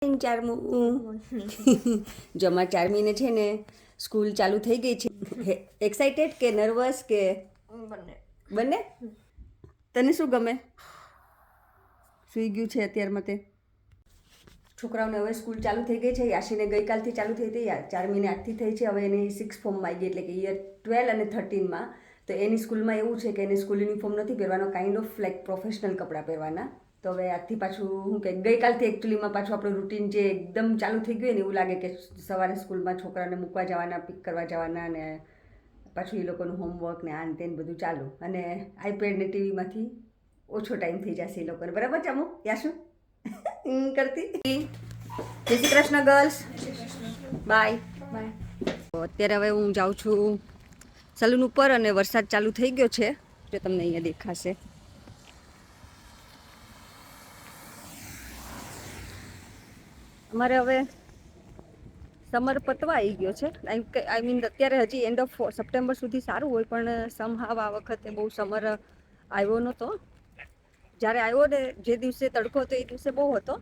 ચારમું જમા ચારમીને છે ને સ્કૂલ ચાલુ થઈ ગઈ છે. એક્સાઇટેડ કે નર્વસ કે બંને? તને શું ગમે? સુઈ ગયું છે અત્યારમાં તે. છોકરાઓને હવે સ્કૂલ ચાલુ થઈ ગઈ છે. યાશીને ગઈકાલથી ચાલુ થઈ હતી, ચારમીને આજથી થઈ છે. હવે એની 6th ફોર્મમાં આવી ગઈ, એટલે કે યર 12 અને 13માં. તો એની સ્કૂલમાં એવું છે કે એને સ્કૂલ યુનિફોર્મ નથી પહેરવાનો, કાઇન્ડ ઓફ લાઈક પ્રોફેશનલ કપડાં પહેરવાના. તો હવે આજથી પાછું શું કે ગઈકાલથી એકચ્યુઅલીમાં પાછું આપણું રૂટીન જે એકદમ ચાલુ થઈ ગયું ને એવું લાગે કે સવારે સ્કૂલમાં છોકરાને મૂકવા જવાના, પિક કરવા જવાના, ને પાછું એ લોકોનું હોમવર્ક ને આન તેન બધું ચાલુ. અને આઈપેડ ને ટીવીમાંથી ઓછો ટાઈમ થઈ જશે એ લોકોને. બરાબર ચામું? યાશું કરતી. જય Shri Krishna girls. Bye bye. અત્યારે હવે હું જાઉં છું સલૂન ઉપર અને વરસાદ ચાલુ થઈ ગયો છે, જો તમને અહીંયા દેખાશે. અમારે હવે સમર પતવા આવી ગયો છે. આઈ મીન અત્યારે હજી એન્ડ ઓફ સપ્ટેમ્બર સુધી સારું હોય, પણ સમહાવ આ વખતે બહુ સમર આવ્યો નહોતો. જ્યારે આવ્યો ને જે દિવસે તડકો હતો એ દિવસે બહુ હતો.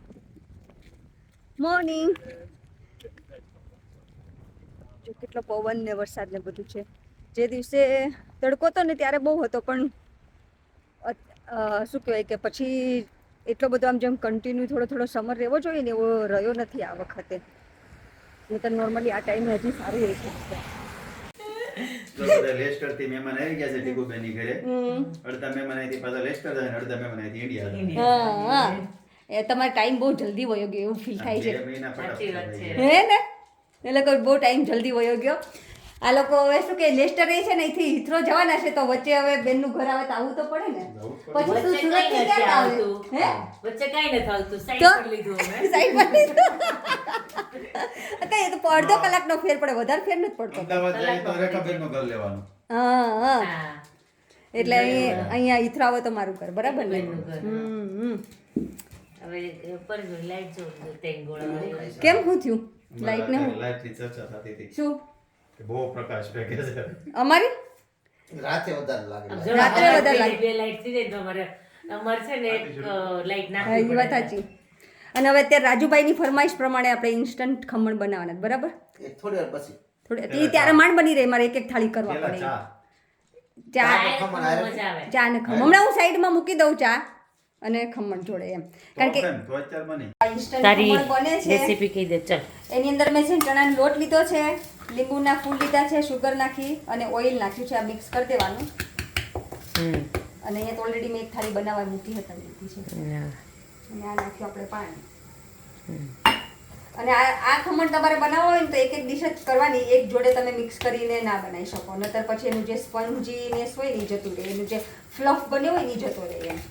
મોર્નિંગ. જો કેટલો પવન ને વરસાદ ને બધું છે. જે દિવસે તડકો હતો ને ત્યારે બહુ હતો, પણ શું કહેવાય કે પછી એટલો બધો આમ જેમ કન્ટિન્યુ થોડો થોડો સમર રહેવો જોઈએ ને એવો રહ્યો નથી આ વખતે. નહીં તો નોર્મલી આ ટાઈમે હજી સારું રહી શકશે. તો બધા લેસ્ટરથી મહેમાન આવી ગયા છે ટીકુબેનની ઘરે. અડધા મહેમાન અહીંથી પાછા લેસ્ટર જાય ને અડધા મહેમાન અહીંથી ઇન્ડિયા જાય. એ તમારો ટાઈમ બહુ જલ્દી વયો ગયો એવું ફીલ થાય છે. 2 મહિના ફટાફટ હે ને? એ લોકો બહુ ટાઈમ જલ્દી વયો ગયો. આ લોકો હવે શું કે લેસ્ટર રહે છે ને અહીંથી હિથ્રો જવાના છે, તો વચ્ચે હવે બેનનું ઘર આવે તો આવવું તો પડે ને. પછી તું સુરત થી ક્યાં આવે? હે? વચ્ચે કઈ નથી આવતું, સાઈડ પર લીધું અમે. સાઈડ પર લીધું. કઈ એ તો અડધો કલાકનો ફેર પડે, વધારે ફેર નથી પડતો. અમદાવાદ જાય તો રેખાબેનનું ઘર લેવાનું. હા. એટલે અહીંયા હિથ્રો આવે તો મારું ઘર, બરાબર ને? હવે પર લાઈટ જો તેંગ ગોળા. કેમ શું થયું? લાઈટ ને હું લાઈટની ચર્ચા થતી હતી શું કે બહુ પ્રકાશ ફેંકે છે અમારી રાતે વધારે લાગે. રાત્રે વધારે લાગે. બે લાઈટ થી જાય તો અમારે છે ને એક લાઈટ હા, નાખવી એ વાત સાચી. અને હવે અત્યારે રાજુભાઈની ફરમાઈશ પ્રમાણે આપણે ઇન્સ્ટન્ટ ખમણ બનાવવાના, બરાબર? થોડી વાર પછી થોડી ત્યારે માંડ બની રહે, મારે એક એક થાળી કરવા પેલા પડે. ચા ચા મજા આવે. ચા ને ખમણ હમણાં હું સાઈડમાં મૂકી દઉં ચા અને ખમણ જોડે, એમ. કારણ કે તો અત્યારે બની ઇન્સ્ટન્ટ તારી ખમણ બને છે. રેસીપી કહી દે ચાલ. એની અંદર મેં છે ને ચણાનો લોટ લીધો છે, લીંબુના ફૂલ લીધા છે, શુગર નાખી અને ઓઇલ નાખ્યું છે. આ મિક્સ કરી દેવાનું. અને અહીંયા તો ઓલરેડી મેં એક થાળી બનાવવા મૂકી હતી છે. અને આ નાખ્યું આપણે પાણી. અને આ ખમણ તમારે બનાવવો હોય ને તો એક એક ડીશ જ કરવાની, એક જોડે તમે મિક્સ કરીને ના બનાવી શકો, નતર પછી એનું જે સ્પંજીનેસ હોય ને જતું રહે, એનું જે ફ્લફ બન્યો હોય ને જતો રહે એમ.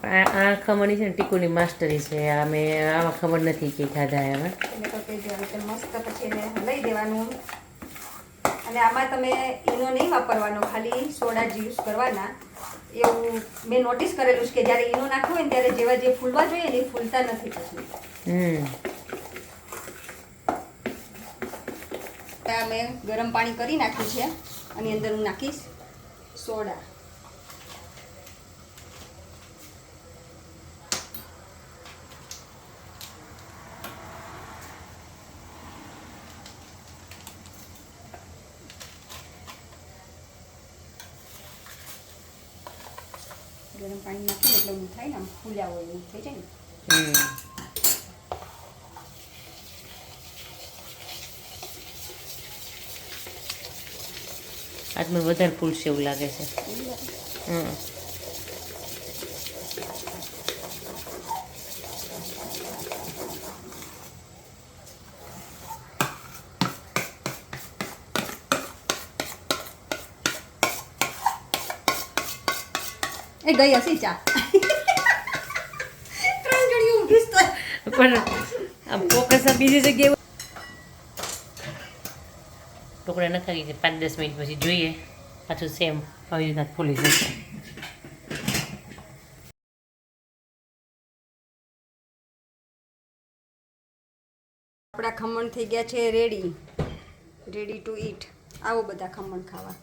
આ ખમણ છે ને ટીકુની માસ્ટરી છે. અમે આવા ખમણ નથી કે ખાધા એમાં. એને તો કહી દેવાનું મસ્ત. પછી એને લઈ દેવાનું. અને આમાં તમે ઈનો નહીં વાપરવાનો, ખાલી સોડા જ યુઝ કરવાના. એવું મેં નોટિસ કરેલું છે કે જ્યારે ઈનો નાખવું હોય ને ત્યારે જેવા જે ફૂલવા જોઈએ ને એ ફૂલતા નથી પછી. મેં ગરમ પાણી કરી નાખ્યું છે. આની અંદર હું નાખીશ સોડા. ગરમ પાણી નાખીને એટલે એવું થાય ને આમ ફૂલ્યા હોય એવું થઈ જાય ને. આજમાં વધારે ફૂલશે એવું લાગે છે. એ ગઈ હશે ચા. 3 જણી ઊંઘીશ તો પણ આમ ફોકસ બીજી જગ્યાએ ટુકડા નખાવી છે. 5-10 મિનિટ પછી જોઈએ પાછું સેમ આવી રીતના ફૂલી જશે. આપણા ખમણ થઈ ગયા છે રેડી ટુ ઈટ. આવો બધા ખમણ ખાવા.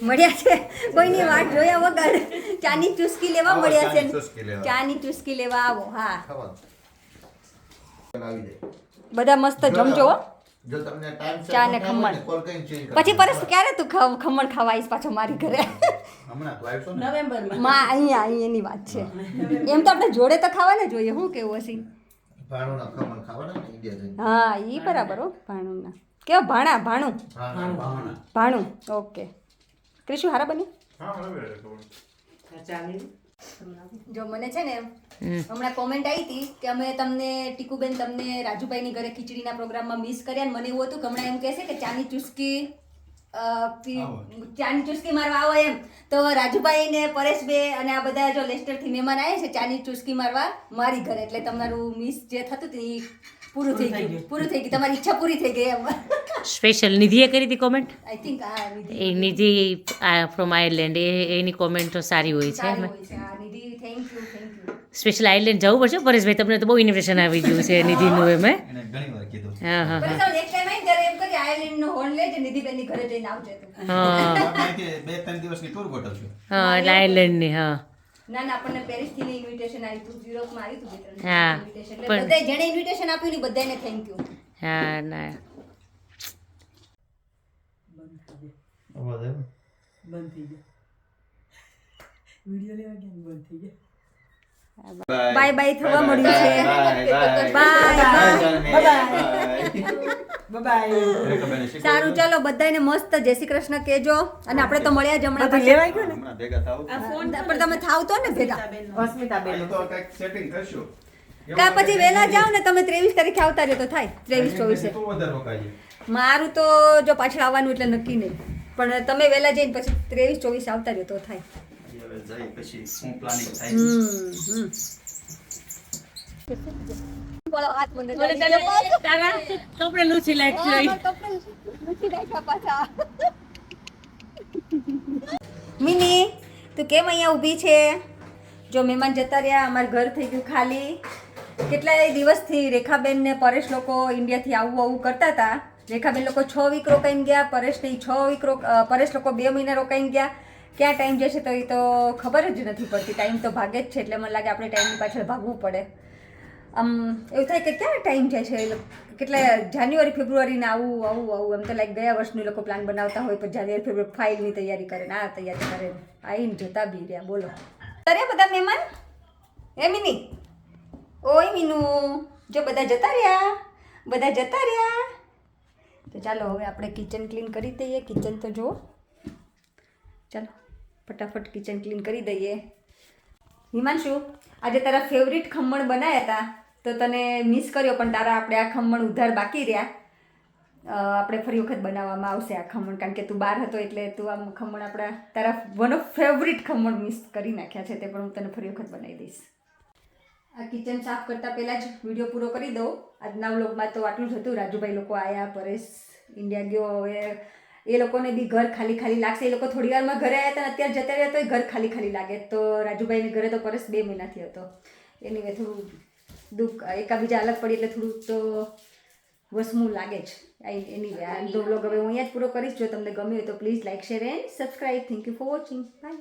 મળ્યા છે કોઈની વાટ જોયા વગર ચાની ચુસ્કી લેવા મળ્યા છે. ચાની ચુસ્કી લેવા આવો. હા આવી જાય. બધા મસ્ત જમજો હો. જો તમને ટાઈમ ચા ને ખમણ. કોલ કરીને change કરી પછી પરસ ક્યારે તું ખમણ ખાવા આવીશ પાછો મારી ઘરે? હમણાં તો આવશો ને અહીંયા એની વાત છે. એમ તો આપણે જોડે તો ખાવાને જોઈએ. શું કેવું હશે? ભાણુંના ખમણ ખાવાના ને ઇન્ડિયા જઈને. હા ઈ બરાબર હો. ભાણુંના કેવા ભાણું ભાવના ભાણું. ઓકે ક્રિશુ હારા બની. જો મને છે ને હમણાં કોમેન્ટ આવી હતી કે અમે તમને ટીકુબેન તમને રાજુભાઈની ઘરે ખીચડીના પ્રોગ્રામમાં મિસ કર્યા ને મને એવું હતું કે હમણાં એમ કહેશે કે ચાની ચુસ્કી મારવા આવો એમ. તો રાજુભાઈ ને પરેશભાઈ અને આ બધા જો લેસ્ટરથી મહેમાન આવે છે ચાની ચુસ્કી મારવા મારી ઘરે, એટલે તમારું મિસ જે થતું હતું એ પૂરું થઈ ગયું. તમારી ઈચ્છા પૂરી થઈ ગઈ એમ. સ્પેશિયલ નિધિએ કરી હતી કોમેન્ટ. આઈ થિંક આ એ નિધિ ફ્રોમ આયર્લેન્ડ એની કોમેન્ટ તો સારી હોય છે. સારી હોય છે. હા નિધિ થેન્ક યુ. સ્પેશિયલ આયર્લેન્ડ જવું પડશે પરેશભાઈ, તમને તો બહુ ઇન્વિટેશન આવી ગયું છે નિધિનું એમ. એને ઘણી વાર કીધું છે. હા હા પણ સાવ next time આવીને ત્યારે એમ કરી આયર્લેન્ડનો હોર્ન લેજે, નિધિબેનની ઘરે જઈને આવજે તું. હા આપણે 2-3 દિવસની ટૂર ગોઠવશું. હા એટલે આયર્લેન્ડની. હા ના આપણને પેરિસથી ને ઇન્વિટેશન આવ્યું હતું, યુરોપમાં આવ્યું હતું 2-3 હા, ઇન્વિટેશન. એટલે પણ- બધાય જેણે ઇન્વિટેશન આપ્યું ને બધાને થેન્ક યુ. હા ના અવાજ આવ્યો? બાય બાય થવા મળ્યું છે. સારું ચાલો બધાને મસ્ત જય શ્રી કૃષ્ણ કહેજો. અને આપણે તો મળ્યા જ હમણાં પાછા. હમણાં ભેગા થાવ. પણ તમે થાવ તો ને ભેગા. અહીં તો કંઈક setting કરશું. કા પછી વહેલા જાઓ ને તમે 23 તારીખે આવતા રહ્યો તો થાય 23-24. તો વધારે રોકાઈએ. મારું તો જો પાછળ આવવાનું એટલે નક્કી નહીં, પણ તમે વહેલા જઈને પછી 23-24 આવતા રહ્યો તો થાય. હવે જઈ પછી શું પ્લાનિંગ થાય. બોલો હાથ મને કપડે લૂછી લાગશે. મિની તું કેમ અહીંયા ઊભી છે? જો મહેમાન જતા રહ્યા, અમારું ઘર થઈ ગયું ખાલી. કેટલાય દિવસથી રેખાબેન ને પરેશ લોકો ઇન્ડિયાથી આવું કરતા હતા. રેખાબેન લોકો 6 વીક રોકાઈને ગયા, પરેશ ને 6 વીક પરેશ લોકો 2 મહિના રોકાઈને ગયા. ક્યાં ટાઈમ જશે તો એ તો ખબર જ નથી પડતી. ટાઈમ તો ભાગે જ છે, એટલે મને લાગે આપણે ટાઈમની પાછળ ભાગવું પડે. આમ એવું થાય કે ક્યાં ટાઈમ જાય છે. કેટલા જાન્યુઆરી ફેબ્રુઆરીને આવું એમ તો લાઈક ગયા વર્ષનું લોકો પ્લાન બનાવતા હોય, પણ જાન્યુઆરી ફેબ્રુઆરી ફાઇલની તૈયારી કરે ને આ તૈયારી કરે ને આવીને જતા બી રહ્યા. બોલો અરે બધા મહેમાન એ મિની ઓય મીનુ જો બધા જતા રહ્યા. તો ચાલો હવે આપણે કિચન ક્લીન કરી દઈએ. કિચન તો જુઓ, ચાલો ફટાફટ કિચન ક્લીન કરી દઈએ. હિમાંશુ આજે તારા ફેવરિટ ખમણ બનાવ્યા હતા તો તને મિસ કર્યો, પણ તારા આપણે આ ખમણ ઉધાર બાકી રહ્યા. આપણે ફરી વખત બનાવવામાં આવશે આ ખમણ, કારણ કે તું બહાર હતો એટલે તું આમ ખમણ આપણા તારા one of favourite khaman miss કરી નાખ્યા છે, તે પણ હું તને ફરી વખત બનાવી દઈશ. આ કિચન સાફ કરતાં પહેલાં જ વિડીયો પૂરો કરી દઉં. આજના વ્લોગમાં તો આટલું જ હતું. રાજુભાઈ લોકો આવ્યા, પરેશ ઇન્ડિયા ગયો. હવે એ લોકોને બી ઘર ખાલી ખાલી લાગશે. એ લોકો થોડી વારમાં ઘરે આવ્યા હતા, અત્યારે જતા રહ્યા તો ઘર ખાલી ખાલી લાગે. તો રાજુભાઈને ઘરે તો પરેશ 2 મહિનાથી હતો. એની વે થોડું દુઃખ એકાબીજા અલગ પડી એટલે થોડુંક તો વસમું લાગે જ. એની વે આ વ્લોગ હવે હું અહીંયા જ પૂરો કરીશ. જો તમને ગમ્યું હોય તો please like, share and subscribe. Thank you for watching. By.